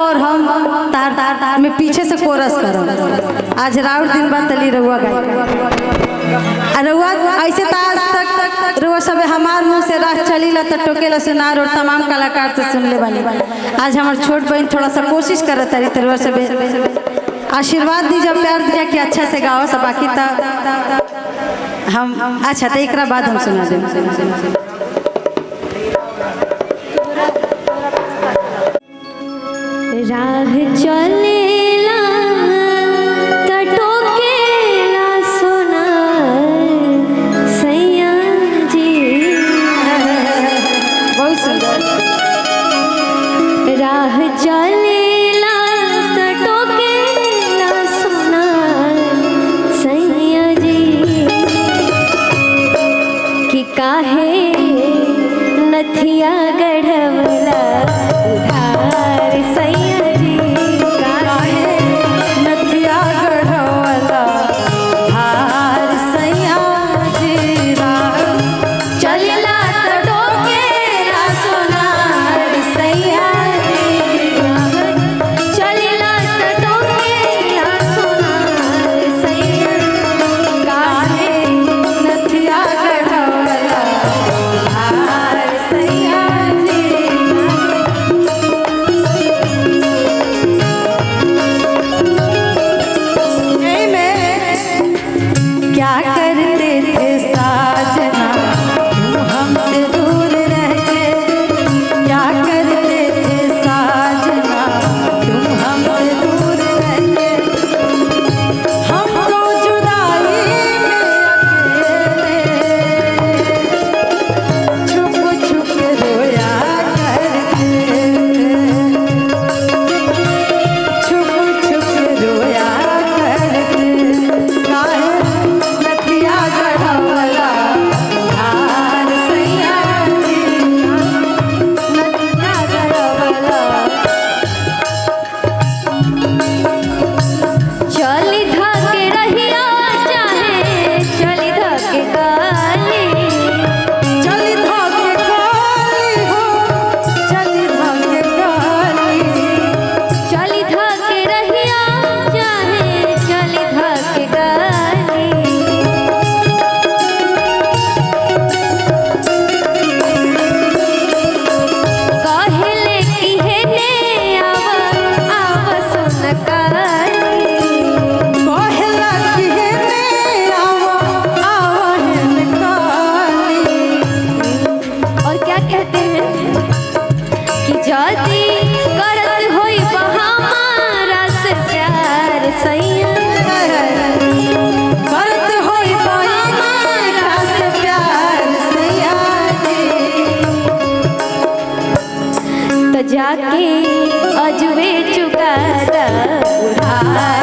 और हम तार तार तार में पीछे से कोरस करो। आज राउर दिन बाद तली रहुआ गए रहुआ ऐसे ताज तक रहुआ सब हमार मुंह से राह चली ला टोकेला सुनार और तमाम कलाकार से सुन ले बनी। आज हमार छोट बहन थोड़ा सा कोशिश करत तारी रहुआ सब आशीर्वाद दीजिए, प्यार दीजिए कि अच्छा से गाओ सब। बाकी तो हम अच्छा तो एक बाद हम सुना दें। राह चलेला टोकेला सोना सैया जी, बहुत सुंदर। राह चलेला टोकेला सोना सैया जी, कि काहे नथिया गढ़वला उधार सैया जी, काहे नथिया गढ़वला हार सैया जी। चलिला टोकेला सोनार सैया जी, चलिला टोकेला सोनार सैया जी, काहे नथिया गढ़वला हार सैया जी। क्या करते थे साजना तुम हमसे दूर रह के, क्या करते थे साजना तुम हमसे दूर रह के, हमको जुदाई में अकेले छुप छुप रोया करते, छुप छुप रोया करते। काहे नथिया गढ़वला हार सैया जी, नथिया गढ़वला। चली धके रहिया चाहे चली धके काली, चली धागे काली हो, चली धागे काली। चली धके रहिया चाहे चली धके काली, कहले कि हेने आव सुन काली, कहला कि हेने आवा आवा हेन काली। और क्या कहते हैं कि जदी करत होई हमारा से प्यार सैया, करत होई हमारा से प्यार सैया जी। तो जाके अजवे चुका दा उधार